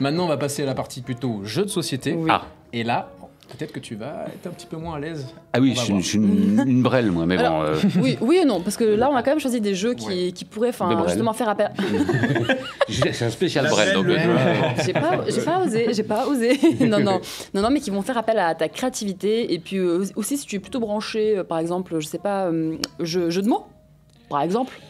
Maintenant, on va passer à la partie plutôt jeu de société. Oui. Ah. Et là, peut-être que tu vas être un petit peu moins à l'aise. Ah oui, On va je voir. suis une brêle, moi, mais Alors, bon... oui et non, parce que là, on a quand même choisi des jeux qui pourraient De Brel. justement faire appel. c'est un spécial brel, donc... J'ai pas osé. non, mais qui vont faire appel à ta créativité. Et puis aussi, si tu es plutôt branché, par exemple, je sais pas, jeu de mots, par exemple.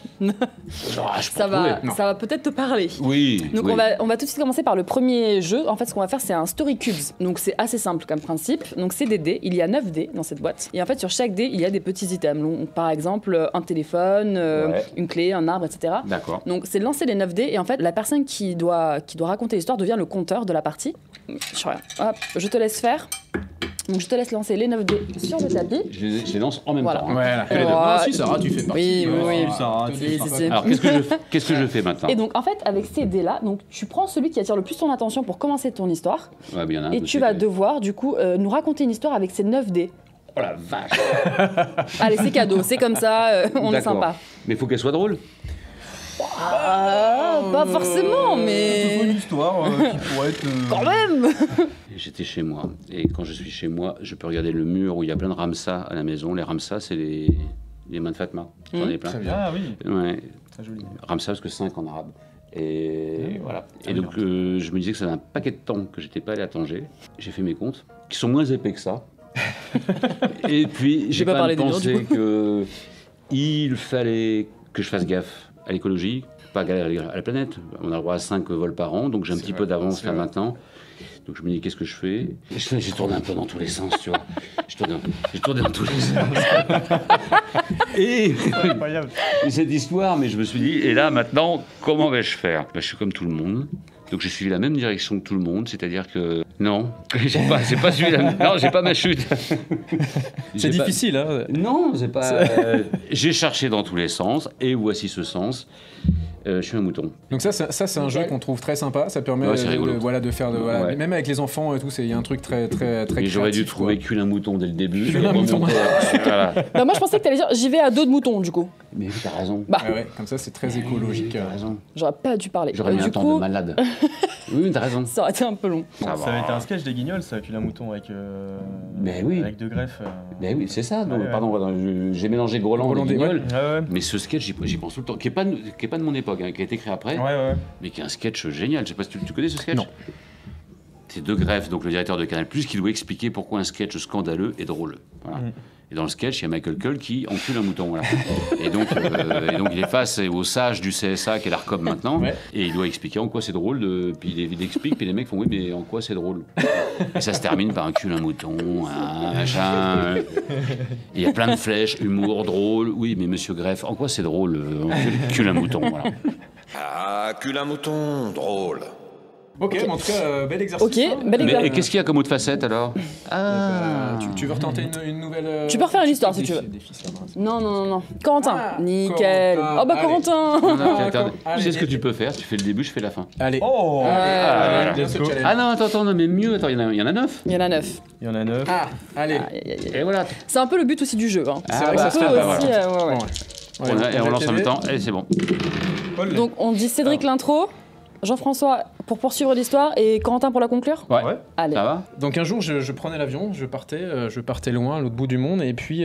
Ça va peut-être te parler. Oui. Donc oui. on va tout de suite commencer par le premier jeu. En fait, ce qu'on va faire, c'est un Story Cubes. Donc c'est assez simple comme principe. Donc c'est des dés. Il y a 9 dés dans cette boîte. Et en fait, sur chaque dé, il y a des petits items. Donc, par exemple, un téléphone, une clé, un arbre, etc. D'accord. Donc c'est de lancer les 9 dés. Et en fait, la personne qui doit raconter l'histoire devient le compteur de la partie. Hop, je te laisse faire. Donc je te laisse lancer les 9 dés sur le tapis. Je les lance en même Voilà. temps. Hein. Voilà. Et Ah, si, Sarah, tu fais partie. Oui. Sarah, Si. Alors, qu'est-ce que je fais maintenant? Et donc en fait, avec ces dés-là, donc tu prends celui qui attire le plus ton attention pour commencer ton histoire. Ouais, bien, Et tu vas devoir du coup nous raconter une histoire avec ces 9 dés. Oh la vache. Allez, c'est cadeau, c'est comme ça, on est D'accord. sympa. Mais il faut qu'elle soit drôle. Pas forcément, C'est mais une histoire qui pourrait être... quand même. J'étais chez moi. Et quand je suis chez moi, je peux regarder le mur où il y a plein de Ramsa à la maison. Les Ramsa, c'est les mains de Fatma. J'en ai plein. Très bien. Ah oui, Ouais. très joli. Ramsa, parce que 5 en arabe. Et voilà. Et donc, je me disais que ça faisait un paquet de temps que j'étais pas allé à Tanger. J'ai fait mes comptes, qui sont moins épais que ça. Et puis, j'ai pas pas parlé des murs, pensé du coup. que il fallait que je fasse gaffe à l'écologie, pas galérer à la planète. On a le droit à 5 vols par an, donc j'ai un petit peu d'avance c'est vers vrai. maintenant. Donc je me dis, qu'est-ce que je fais? J'ai tourné un peu dans tous les sens, tu vois. J'ai tourné dans tous les sens. Et Incroyable. cette histoire, mais je me suis dit, et là, maintenant, comment vais-je faire? Je suis comme tout le monde. Donc j'ai suivi la même direction que tout le monde, c'est-à-dire que non, j'ai pas suivi non, j'ai pas ma chute. C'est difficile, hein. Non, c'est pas. J'ai cherché dans tous les sens, et voici ce sens. Je suis un mouton. Donc ça c'est un jeu qu'on trouve très sympa. Ça permet Ouais, c'est rigolo. de faire Ouais. même avec les enfants et tout. Il y a un truc très Et j'aurais dû créatif, trouver quoi. cul un mouton dès le début. Cul un mouton. Voilà. Bah, moi je pensais que t'allais dire j'y vais à dos de mouton du coup. Mais oui, t'as raison. Bah, Ouais, comme ça c'est très écologique. T'as raison. j'aurais pas dû parler. J'aurais mis Du un temps coup, de malade. Oui, t'as raison. ça aurait été un peu long. Ça Ça va. avait été un sketch des Guignols, ça, cul un mouton avec... Mais oui. Avec deux greffes. Ben oui, c'est ça. Donc, Ouais, ouais. pardon, j'ai mélangé Groland et Groland et- Guignol. Ouais. Mais ce sketch, j'y pense tout le temps, qui est pas de mon époque, hein, qui a été créé après, Ouais. mais qui est un sketch génial. Je sais pas si tu connais ce sketch. Non. C'est De Greff, donc le directeur de Canal+, qui doit expliquer pourquoi un sketch scandaleux est drôle. Voilà. Et dans le sketch, il y a Michael Cull qui encule un mouton. Voilà. Et donc, il est face au sage du CSA, qui est l'ARCOM maintenant, Ouais. et il doit expliquer en quoi c'est drôle. Puis il explique, puis les mecs font oui, mais en quoi c'est drôle? Et ça se termine par un cul un mouton, un machin. Il y a plein de flèches, humour, drôle. Oui, mais monsieur Greff, en quoi c'est drôle? Cul un mouton, voilà. Ah, cul un mouton, drôle. Ok, mais en tout cas bel exercice. Ok, hein. bel Mais exercice. et qu'est-ce qu'il y a comme autre facette alors? Tu veux retenter une nouvelle. Tu peux refaire une histoire, si tu veux. Défi, ça va. Non. Corentin. Ah, Nickel. Corentin. Oh bah Allez. Corentin. Attends, allez, tu sais ce que allez. tu peux faire? Tu fais le début, je fais la fin. Allez. Oh Allez, bien let's ce go. challenge. Ah non, attends, non, mais mieux, attends, il y en a 9. Il y en a 9. Il y en a 9. Ah, allez. Et voilà. C'est un peu le but aussi du jeu. Hein. C'est vrai que ça se On fait peut pas, aussi, voilà. ouais. Bon, ouais. Et on lance en même temps, et c'est bon. Paul, Donc on dit Cédric l'intro, Jean-François pour poursuivre l'histoire et Corentin pour la conclure. Ouais. Allez. Ça va? Donc un jour, je prenais l'avion, je partais loin, à l'autre bout du monde, et puis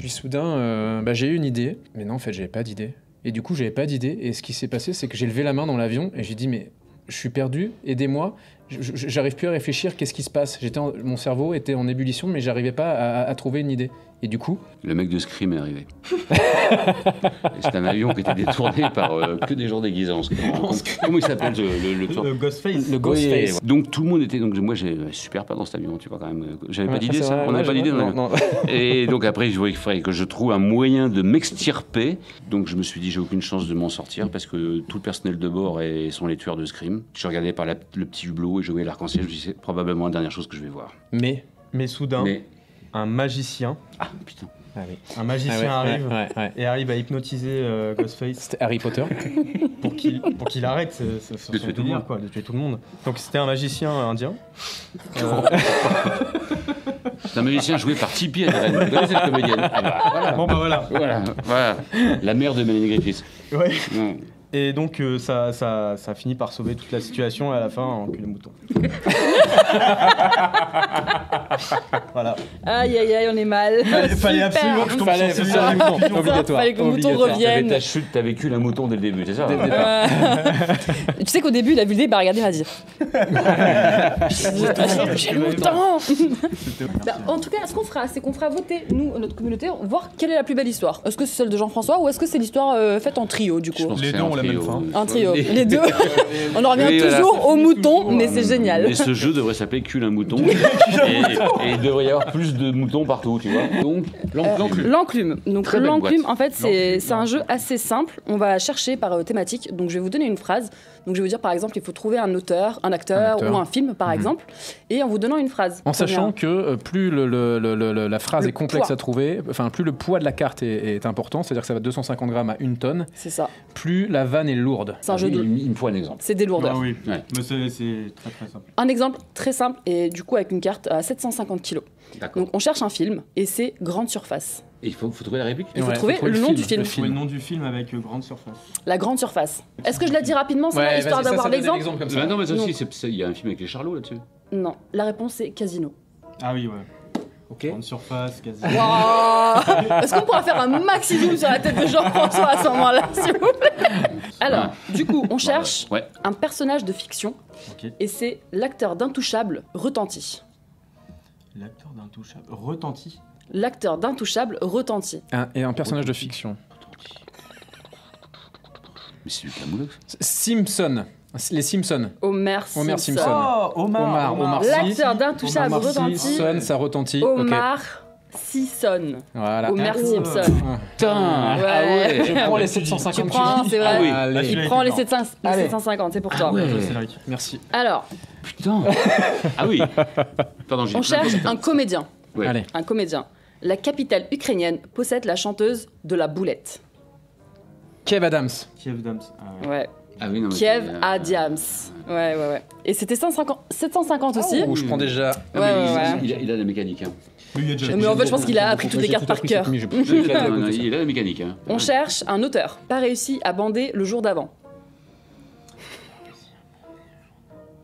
soudain, j'ai eu une idée. Mais non, en fait, j'avais pas d'idée. Et du coup, j'avais pas d'idée. Et ce qui s'est passé, c'est que j'ai levé la main dans l'avion et j'ai dit, mais je suis perdu, aidez-moi. J'arrive plus à réfléchir, qu'est-ce qui se passe? Mon cerveau était en ébullition, mais j'arrivais pas à trouver une idée. Et du coup, Le mec de Scream est arrivé. Et c'est un avion qui était détourné par que des gens déguisés en Scream. Comment il s'appelle le Ghostface. le Ghostface. Oui, donc tout le monde était. Donc moi, j'ai super pas dans cet avion, tu vois quand même. J'avais pas Ouais, d'idée, c'est ça. vrai, On n'avait ouais, pas d'idée. non, non. Et donc après, je voyais qu'il fallait que je trouve un moyen de m'extirper. Donc je me suis dit, j'ai aucune chance de m'en sortir parce que tout le personnel de bord sont les tueurs de Scream. Je regardais par le petit hublot et je voyais l'arc-en-ciel. Je me disais, c'est probablement la dernière chose que je vais voir. Mais. Mais soudain, Mais un magicien, ah putain. Ah oui. un magicien arrive ouais. et arrive à hypnotiser Ghostface C'était Harry Potter. pour qu'il arrête son De tuer tout le délire, monde. quoi, de tuer tout le monde. Donc c'était un magicien indien. C'est un magicien joué par Tippi Hedren. Vous connaissez cette comédienne? Ah bah, voilà. Bon bah voilà. Voilà. La mère de Mélanie Griffiths. Ouais. Ouais. Et donc ça finit par sauver toute la situation et à la fin en cul le mouton. Voilà. Aïe aïe aïe, on est mal. Il fallait Super. absolument que je tombe Fallait sur absolument. celui-là. Obligatoire. Fallait que le mouton Obligatoire. T'avais revienne. ta chute, t'as vécu un mouton dès le début, c'est ça Dès le départ. Tu sais qu'au début, il a vu le dé, il m'a regardé, il m'a dit. J'ai le mouton. Bah, en tout cas, ce qu'on fera, c'est qu'on fera voter, nous, notre communauté, voir quelle est la plus belle histoire. Est-ce que c'est celle de Jean-François ou est-ce que c'est l'histoire faite en trio, du coup? Je pense que Les c'est deux un ont la même trio. fin. Un trio, les deux. On en revient Oui, voilà. toujours au mouton, mais c'est génial. Et ce jeu devrait s'appeler Cul un mouton. et il devrait y avoir plus de moutons partout, tu vois. Donc, l'enclume. L'enclume. Donc Très belle l'enclume, boîte. en fait, c'est un jeu assez simple. On va chercher par thématique. Donc je vais vous donner une phrase. Donc je vais vous dire par exemple, il faut trouver un auteur, un acteur ou un film par exemple, et en vous donnant une phrase. En sachant Combien que plus la phrase Le est complexe poids. à trouver, enfin plus le poids de la carte est important, c'est-à-dire que ça va de 250 grammes à 1 tonne, C'est ça. plus la vanne est lourde. C'est un jeu de. Il me faut un exemple. C'est des lourdeurs. Ah oui, Ouais. mais c'est très très simple. Un exemple très simple et du coup avec une carte à 750 kilos. D'accord. Donc on cherche un film et c'est grande surface. Et il faut trouver la réplique. Il faut Ouais, trouver le nom du film. Faut le nom du film avec grande surface. La grande surface. Est-ce que je la dis rapidement, ça, histoire d'avoir l'exemple? comme Bah non, mais ça Non. aussi, il y a un film avec les Charlots là-dessus. Non. La réponse c'est Casino. Ah oui, ouais. Ok. Grande surface, quasi. Waouh. Est-ce qu'on pourra faire un maxi zoom sur la tête de Jean-François à ce moment-là, s'il vous plaît? Alors, du coup, on cherche Ouais. un personnage de fiction Ok. et c'est l'acteur d'Intouchable Retenti. L'acteur d'Intouchable. Retenti. L'acteur d'Intouchable Retenti. Et un personnage de fiction. Mais c'est du Camoulox. Simpson. Les Simpsons. Homer Homer Simpson. Simpson. Oh, Omar Sy. L'acteur d'Intouchable Omar Sy, Retenti. Son, ça retentit. Omar Simpson. Voilà. Homer Ah. Simpson. Putain. Ouais. Ah ouais. Je prends les 750 Tu prends, c'est vrai. Ah oui. Allez. Il prend les Allez. 750, c'est pour toi. ouais. C'est vrai. Merci. Alors, Putain. Ah oui. Pardon, j'ai on plein de cherche choses. un comédien. Ouais. Allez. Un comédien. La capitale ukrainienne possède la chanteuse de la boulette. Kev Adams. Kiev Dams. Ah, ouais. Ouais. Ah oui, non, mais Kiev c'est, Adams. Ouais. Et c'était 750 aussi. Oh, je prends déjà. Ah, mais Ouais. il a la mécanique. Hein. Lui, il y a déjà. Mais en fait, je pense qu'il a appris toutes les J'ai cartes tout par appris cœur. cette nuit, j'ai- j'ai- Non, non, il a la mécanique. Hein. On cherche un auteur. Pas réussi à bander le jour d'avant.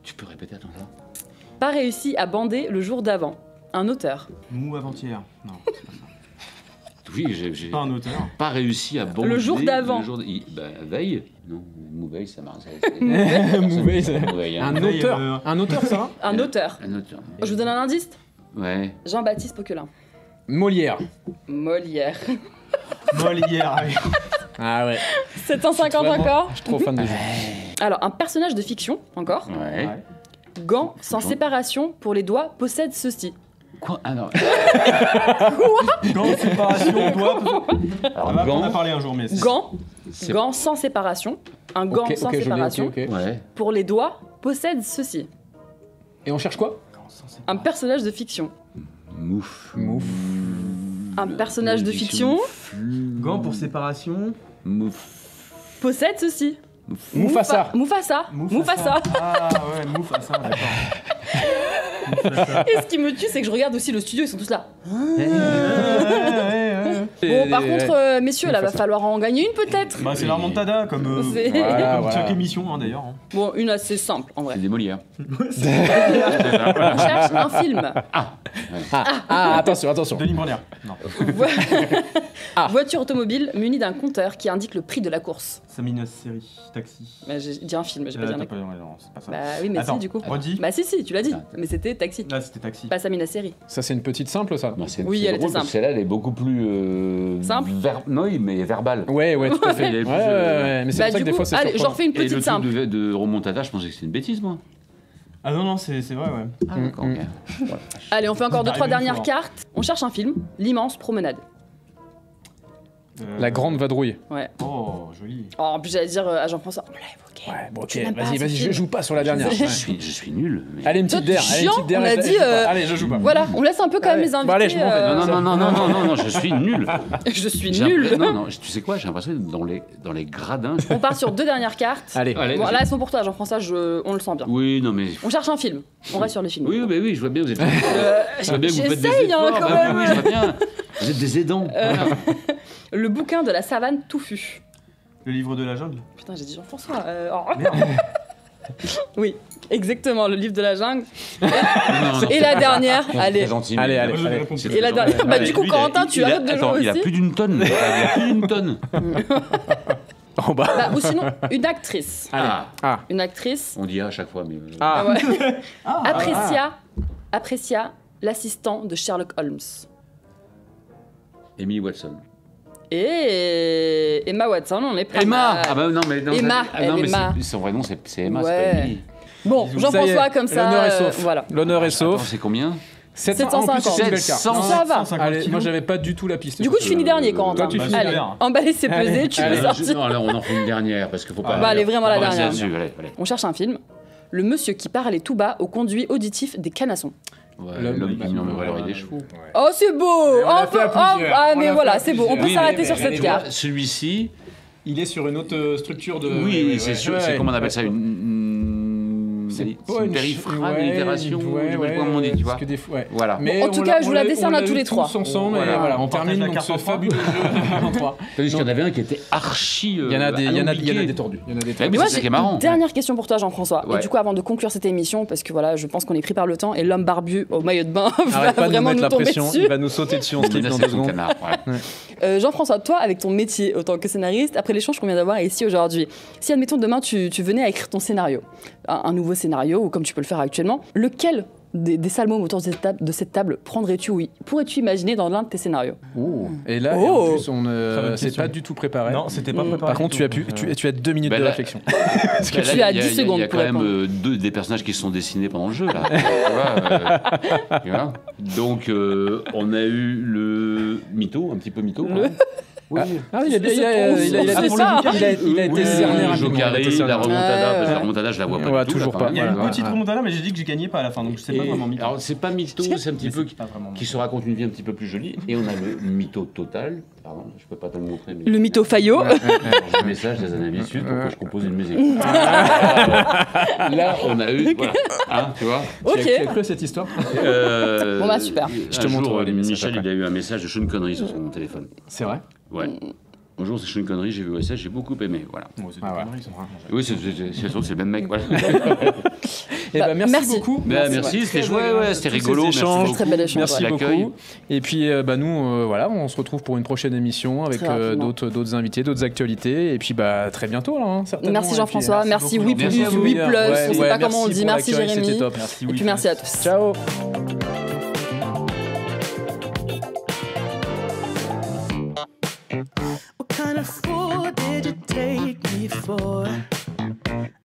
Tu peux répéter, attends ça. Pas réussi à bander le jour d'avant. Un auteur. Mou avant-hier. Non, c'est pas ça. Oui, j'ai Pas un auteur. pas réussi à bander Le jour d'avant. Veille. Non, Mouveille, ça marche. Mouveille, c'est- Mouveille, hein. Un Veille, auteur. euh, Un auteur, ça Un auteur. Un auteur. Je vous donne un indice. Ouais. Jean-Baptiste Poquelin. Molière. Molière. Molière. Ouais. Ah ouais. 750 Vraiment, encore. Je suis trop fan de jeu. Alors, un personnage de fiction, encore. Ouais. Ouais. Gant sans séparation pour les doigts possède ceci. Quoi? Ah non. Gant, séparation, doigt. Alors, On en a gant. parlé un jour, mais c'est. Gant. C'est- Gant sans séparation. Un gant Ok, sans ok, je l'ai, séparation ok, ok. Ouais. pour les doigts possède ceci. Et on cherche quoi? Gant sans séparation. Un personnage de fiction. Mouf. Mouf. Un personnage de fiction Gant pour séparation. Mouf. possède ceci. Mufasa. Mufasa. Mufasa. Ah ouais, Mufasa, d'accord. Et ce qui me tue, c'est que je regarde aussi le studio, ils sont tous là. Et- Bon, par contre, messieurs, là, va Mufasa. falloir en gagner une peut-être. Bah, c'est la remontada, comme, C'est- Voilà, comme voilà. chaque émission, hein, d'ailleurs. hein. Bon, une assez simple en vrai. C'est des Molières. On cherche un film. Ah, attention, attention. Denis Brunière. Non. Voiture automobile munie d'un compteur qui indique le prix de la course. Samina série, taxi. Bah, j'ai dit un film, mais j'ai pas dit un T'as mec. pas- ouais, non, c'est pas ça. Bah oui, mais Attends, si, du coup. redis. Bah si, tu l'as dit. Ah. Mais c'était Taxi. Là, c'était taxi. Pas Samina série. Ça, c'est une petite simple, ça. Non, c'est Oui, c'est elle était drôle parce simple. que celle-là, elle est beaucoup plus. Simple Non, oui, mais verbale. Ouais, ouais, tout à fait. Il est Ouais, plus, ouais, ouais, mais c'est Bah pour ça du que des coup, fois, c'est allez, j'en surprenant. refais une Et le petite truc simple. de remontada, je pensais que c'était une bêtise, moi. Ah non, non, c'est vrai, ouais. Ah, d'accord, ok. Allez, on fait encore Ça 2-3 arrive une dernières fois. cartes. On cherche un film, L'immense promenade. La grande vadrouille. Ouais. Oh, joli. Oh, en plus, j'allais dire à Jean-François, on l'a évoqué. Ouais, bon, ok, Tu n'aimes pas vas-y, ce vas-y, je film. joue pas sur la dernière. Je Ouais. Je suis nul. mais- Allez, une Toi, petite der. t'es Allez, une chiant, petite der. on a je dit, joue pas. Allez, je joue pas. Voilà, on laisse un peu quand même Allez. les invités. Bon, allez, je m'en vais. Non, je suis nul. Je suis J'ai nul. l'impression- Non, tu sais quoi, j'ai l'impression d'être dans les gradins. On part sur 2 dernières cartes. Allez. Allez, Bon, vas-y. là, elles sont pour toi, Jean-François, on le sent bien. Oui, non, mais. On cherche un film. On reste sur les films. Oui, bah oui, je vois bien, vous êtes. Je vois bien que vous faites des J'essaye, hein, efforts. quand Bah même. oui, je vois bien. Vous êtes des aidants. Voilà. Le bouquin de la savane touffue. Le livre de la jungle. Putain, j'ai dit Jean-François. Oui, exactement, le livre de la jungle. Et la dernière, allez. Très gentil, Allez, mais- allez, Moi, je vais allez. répondre. Et la dernière, bah du coup, Lui, Corentin, tu arrêtes de attends, jouer il a aussi. plus d'une tonne. Il a plus d'une tonne. Oh bah. Bah, ou sinon, une actrice. Ah, Une actrice. on dit à chaque fois, mais. Ah. Ouais. Apprécia l'assistant de Sherlock Holmes. Emily Watson. Et Emma Watson, on est pas Emma mal. Ah bah non, mais non. Emma, ah, non, mais Emma. son vrai nom, c'est Emma, Ouais. c'est pas Emily. Bon, Ça y Jean-François, est, comme ça. L'honneur est sauf. Voilà. L'honneur est Attends, sauf. c'est combien 750. En plus, c'est une belle carte. 700. Ça va. 150 Allez, kilos. moi j'avais pas du tout la piste. Du coup, tu finis dernier, Corentin. Toi, tu finis Allez, dernier. emballer ses pesées, Allez, tu allez, veux sortir. Non, alors on en fait une dernière, parce qu'il faut pas. Bah, allez, vraiment la on va rester dernière. là-dessus, allez. On cherche un film. Le monsieur qui parlait tout bas au conduit auditif des canassons. Ouais, L'homme L'homme qui qui murmure à murmure. l'oreille des chevaux. Oh, c'est beau. on l'a Oh, fait à plusieurs. ah, On mais l'a voilà, fait à c'est beau. On peut plusieurs. s'arrêter Oui, sur mais cette tu carte. Celui-ci, Il est sur une autre structure de. oui, c'est sûr, c'est comment on appelle ça, C'est une périphrase, une itération, ouais, je sais pas comment on dit, tu vois. parce que des fois, ouais. Voilà. Mais En tout on cas, l'a- je vous on la l'a- décerne on à l'a tous eu les trois. ensemble, Voilà. et voilà, on On partage termine la donc carte ce en trois. fabuleux jeu en 3. Parce qu'il y en avait un qui était archi. Il y en a des tordus. Il y en a des Mais tordus. Mais moi, c'est ça j'ai qui est marrant. une dernière question pour toi, Jean-François. Ouais. Et du coup, avant de conclure cette émission, parce que voilà, je pense qu'on est pris par le temps et l'homme barbu au maillot de bain va Arrête pas de nous vraiment mettre nous la tomber pression, dessus. il va nous sauter dessus en slip dans 2 son secondes. canard. Ouais. Jean-François, toi, avec ton métier autant que scénariste, après l'échange qu'on vient d'avoir ici aujourd'hui, si admettons demain tu venais à écrire ton scénario, un nouveau scénario, ou comme tu peux le faire actuellement, lequel des salmons autour de cette table prendrais-tu ou pourrais-tu imaginer dans l'un de tes scénarios? Et là, Oh. en plus, Très bonne c'est question. pas du tout préparé. Non, c'était pas préparé. Par contre, du tu as tout, pu, donc, tu as 2 minutes Ben de là- réflexion. Parce que tu as 10 secondes Il y a pour quand même répondre. des personnages qui se sont dessinés pendant le jeu, là. Tu vois. Donc, on a eu le mytho, un petit peu mytho. quand même. Oui. Ah, il a C'est ça. il a été Oui, cerné le rapidement. Jocaré, Il a été cerné la rapidement. remontada, parce que la Ouais. remontada, je la vois pas Ouais, du tout. toujours là, pas. quand Il y a même. une Voilà. petite remontada, mais j'ai dit que je gagnais pas à la fin, donc je sais pas Et- vraiment mytho. Alors, c'est pas mytho, c'est un petit Mais peu c'est pas vraiment qui se raconte une vie un petit peu plus jolie. Et on a le mytho total. Pardon, je peux pas te le montrer. Mais... Le mytho Fayot. J'ai un message des années Sud pour que je compose une musique. Là, on a eu. Voilà. Hein, tu vois Ok. Tu as cru à cette histoire? Bon, bah, super. Je te montre les messages Michel, après. il a eu un message de Sean Connery sur son téléphone. C'est vrai? Ouais. Bonjour, c'est Sean Connery, j'ai vu OSS, j'ai beaucoup aimé. Voilà. Ah ouais. Oui, c'est le même mec. Voilà. Eh ben, merci merci. beaucoup. Ben, merci, c'était chouette, ouais, c'était Tous rigolo. ces Merci échanges. beaucoup. Très bel échange. Merci ouais. L'accueil. beaucoup. Et puis, nous, voilà, on se retrouve pour une prochaine émission avec Très rapidement. d'autres invités, d'autres actualités. Et puis, très bientôt, là, hein, certainement. Merci Et puis, Jean-François, merci beaucoup. Oui Merci Plus, à vous. Oui Plus, Ouais, on sait ouais, pas comment on merci dit, pour merci l'accueil, Jérémy. C'était top. Et puis merci à tous. Ciao. What kind of fool did you take me for?